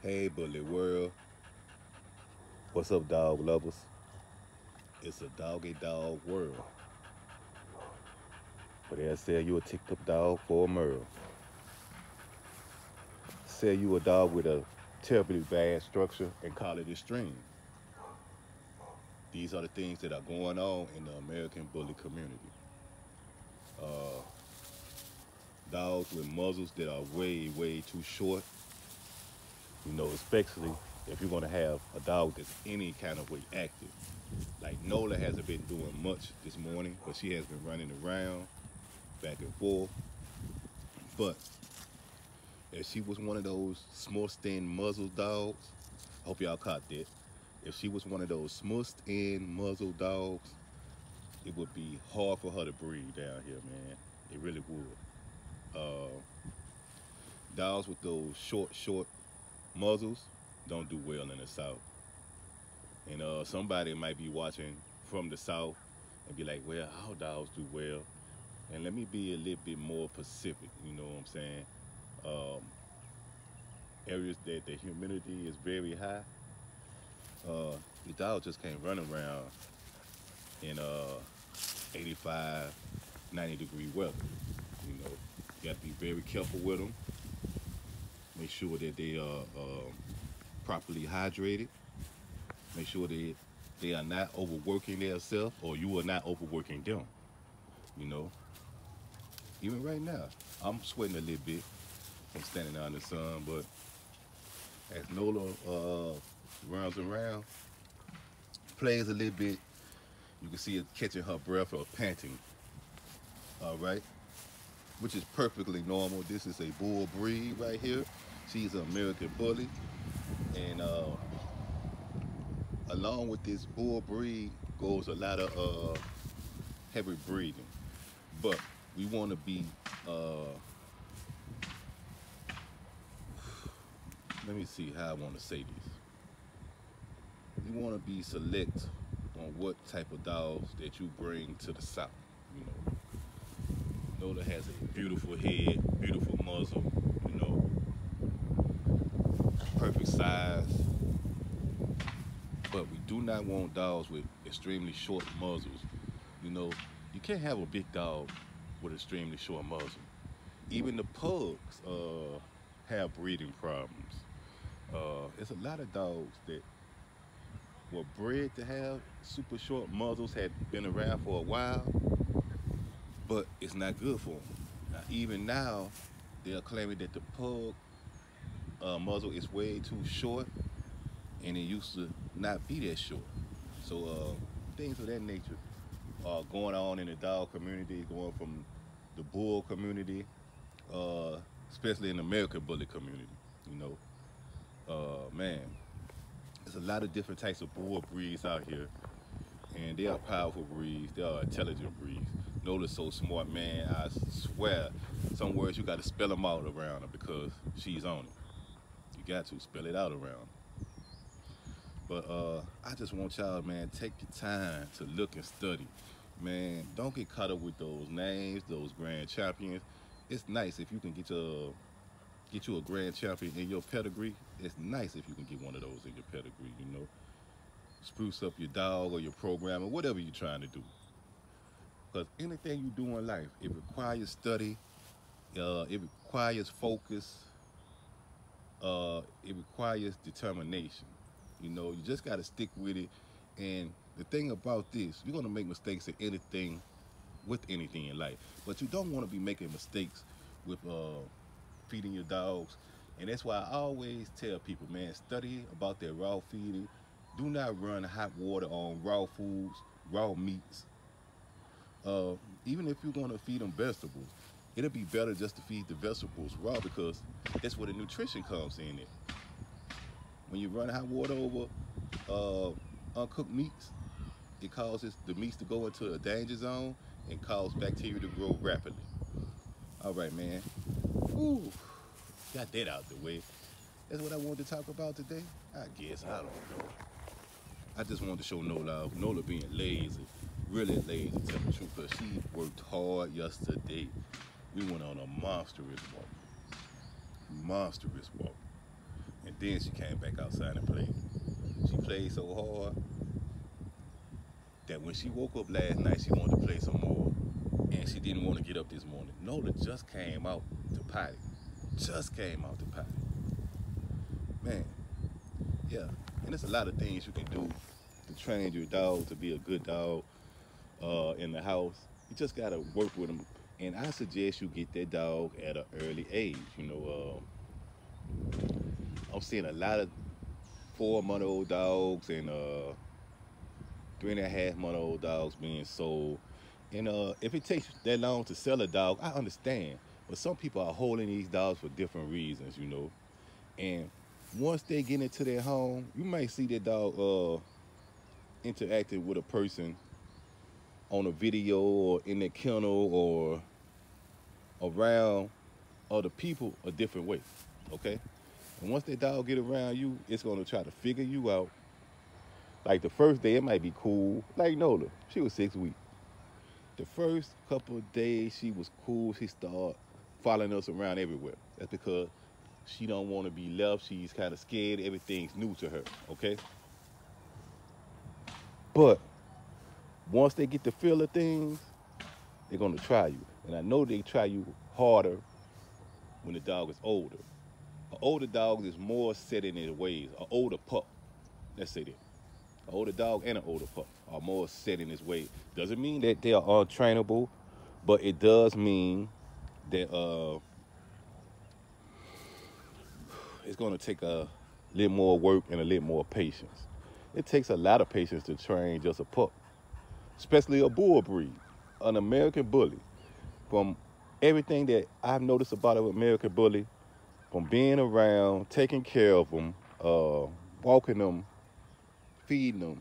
Hey, bully world. What's up, dog lovers? It's a doggy dog world. But they'll sell you a ticked up dog for a merle. Sell you a dog with a terribly bad structure and call it extreme. These are the things that are going on in the American bully community. Uh, Dogs with muzzles that are way, way too short. Especially if you're going to have a dog that's any kind of way active. Like Nola hasn't been doing much this morning, but she has been running around back and forth. But if she was one of those smushed in muzzle dogs, I hope y'all caught that. If she was one of those smushed in muzzle dogs, it would be hard for her to breathe down here, man. It really would. Uh, Dogs with those short muzzles don't do well in the South. And somebody might be watching from the South and be like, well, our dogs do well. And let me be a little bit more specific, you know what I'm saying? Um, Areas that the humidity is very high, the dog just can't run around in 85, 90-degree weather. You got to be very careful with them. Make sure that they are properly hydrated. Make sure that they are not overworking themselves or you are not overworking them. You know, even right now, I'm sweating a little bit from standing out in the sun, but as Nola runs around, plays a little bit, you can see it catching her breath or panting. All right, which is perfectly normal. This is a bull breed right here. She's an American bully, and along with this bull breed goes a lot of heavy breathing. But we want to be, uh, let me see how I want to say this. We want to be select on what type of dogs that you bring to the South. You know, Nola has a beautiful head, beautiful muzzle, you know, perfect size. But we do not want dogs with extremely short muzzles. You know, you can't have a big dog with extremely short muzzle. Even the pugs have breathing problems. It's a lot of dogs that were bred to have super short muzzles, had been around for a while, but it's not good for them. Now, even now, they're claiming that the pug muzzle is way too short, and it used to not be that short. So things of that nature are going on in the dog community, going from the bull community, uh, especially in the American bully community. You know, man, there's a lot of different types of bull breeds out here, and they are powerful breeds. They are intelligent breeds. Nola's so smart, man. I swear, some words you got to spell them out around her because she's on it. You got to spell it out around her. But I just want y'all, man, take your time to look and study. Man, don't get caught up with those names, those grand champions. It's nice if you can get you a grand champion in your pedigree. It's nice if you can get one of those in your pedigree, you know. Spruce up your dog or your program or whatever you're trying to do. Because anything you do in life, it requires study, it requires focus, it requires determination. You just got to stick with it. And the thing about this, you're going to make mistakes in anything, with anything in life. But you don't want to be making mistakes with feeding your dogs. And that's why I always tell people, man, study about their raw feeding. Do not run hot water on raw foods, raw meats. Uh, Even if you're going to feed them vegetables, it'll be better just to feed the vegetables raw because that's where the nutrition comes in. It when you run hot water over uncooked meats, it causes the meats to go into a danger zone and cause bacteria to grow rapidly. All right, man. Ooh, got that out the way. That's what I wanted to talk about today. I guess I don't know. I just wanted to show Nola off. Nola being lazy, really lazy, to tell the truth, because she worked hard yesterday. We went on a monstrous walk, and Then she came back outside and played. She played so hard that when she woke up last night, she wanted to play some more. And she didn't want to get up this morning. Nola just came out to potty. Just came out to potty. Man, yeah. And there's a lot of things you can do to train your dog to be a good dog in the house. You just got to work with them. And I suggest you get that dog at an early age. I'm seeing a lot of 4-month-old dogs and 3.5-month-old dogs being sold. And if it takes that long to sell a dog, I understand. But some people are holding these dogs for different reasons. And once they get into their home, you might see that dog interacting with a person on a video or in the kennel or around other people a different way, okay? And once that dog get around you, it's gonna try to figure you out. Like the first day, it might be cool. Like Nola, she was 6 weeks. The first couple of days, she was cool. She started following us around everywhere. That's because she don't want to be left. She's kind of scared. Everything's new to her, okay? But once they get the feel of things, they're going to try you. And I know they try you harder when the dog is older. An older dog is more set in their ways. An older pup, let's say that. An older dog and an older pup are more set in his ways. Doesn't mean that they are untrainable, but it does mean that it's going to take a little more work and a little more patience. It takes a lot of patience to train just a pup, especially a bull breed, an American bully. From everything that I've noticed about an American bully, from being around, taking care of them, walking them, feeding them,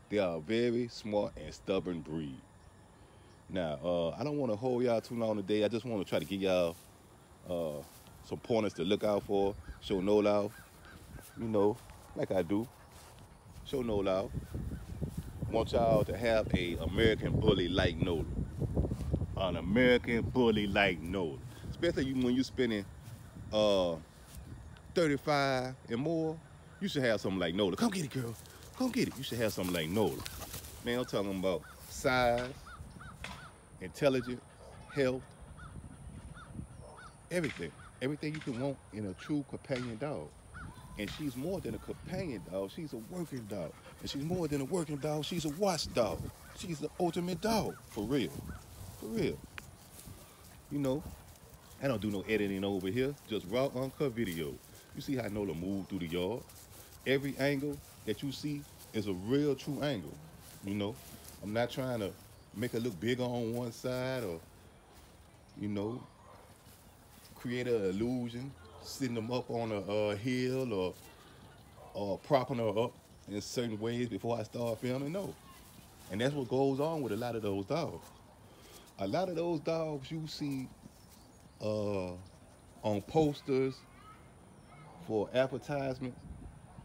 they are a very smart and stubborn breed. Now, I don't want to hold y'all too long today. I just want to try to give y'all some pointers to look out for. Show Nola off, like I do. Show Nola off. Want y'all to have a American bully like Nola. An American bully like Nola. Especially when you're spending 35 and more, you should have something like Nola. Come get it, girl. Come get it. You should have something like Nola. Man, I'm talking about size, intelligence, health, everything. Everything you can want in a true companion dog. And she's more than a companion dog. She's a working dog. And she's more than a working dog. She's a watchdog. She's the ultimate dog. For real. For real. I don't do no editing over here. Just raw, uncut video. You see how Nola moved through the yard. Every angle that you see is a real, true angle. I'm not trying to make her look bigger on one side or, create an illusion, sitting them up on a hill or propping her up in certain ways before I start filming. No. And that's what goes on with a lot of those dogs. A lot of those dogs you see on posters for advertisements,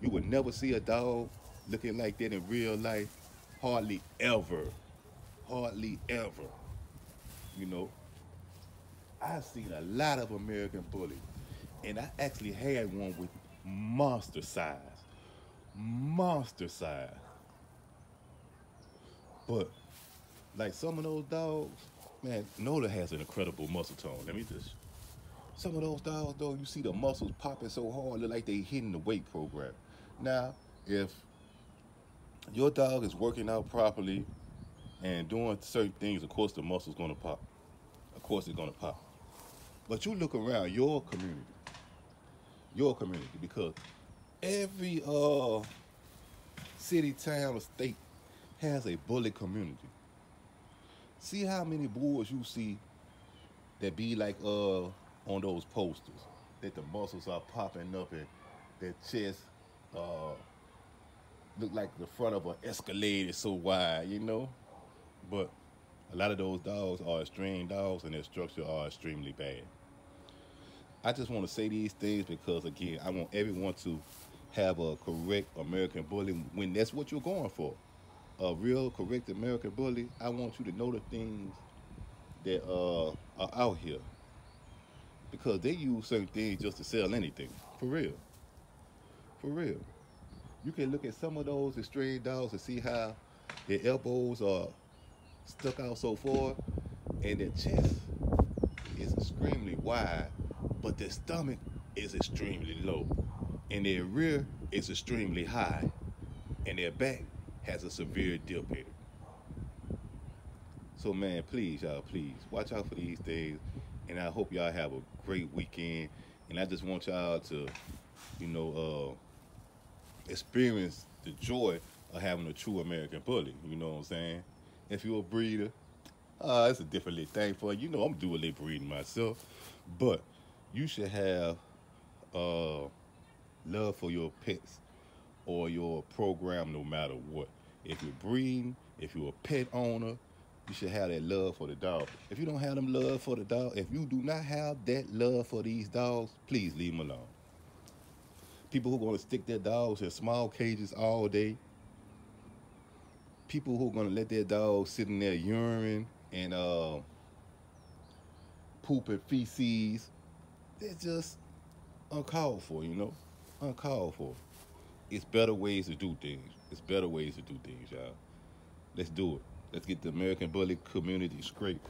you would never see a dog looking like that in real life. Hardly ever. Hardly ever. I've seen a lot of American bullies, and I actually had one with monster size. Monster size. But, like some of those dogs, man, Nola has an incredible muscle tone. Some of those dogs, though, you see the muscles popping so hard, look like they hitting the weight program. Now, if your dog is working out properly and doing certain things, of course the muscle's gonna pop. Of course it's gonna pop. But you look around your community, because every city, town, or state has a bully community. See how many bulls you see that be like on those posters, that the muscles are popping up and their chest look like the front of an Escalade is so wide, But a lot of those dogs are extreme dogs and their structure are extremely bad. I just want to say these things because, again, I want everyone to have a correct American bully when that's what you're going for. A real correct American bully, I want you to know the things that are out here. Because they use certain things just to sell anything, for real. For real. You can look at some of those extreme dogs and see how their elbows are stuck out so far, and their chest is extremely wide, but their stomach is extremely low, and their rear is extremely high, and their back has a severe dip in it. So man, please, y'all, please watch out for these things, and I hope y'all have a great weekend. And I just want y'all to, you know, experience the joy of having a true American bully. You know what I'm saying? If you're a breeder, it's a different little thing for you. You know, I'm doing a little breeding myself, but you should have uh, love for your pets or your program no matter what. If you're breeding, if you're a pet owner, you should have that love for the dog. If you don't have them love for the dog, if you do not have that love for these dogs, please leave them alone. People who are going to stick their dogs in small cages all day, people who are going to let their dogs sit in their urine and poop and feces, they're just uncalled for, you know? Uncalled for. It's better ways to do things. It's better ways to do things, y'all. Let's do it. Let's get the American bully community straight.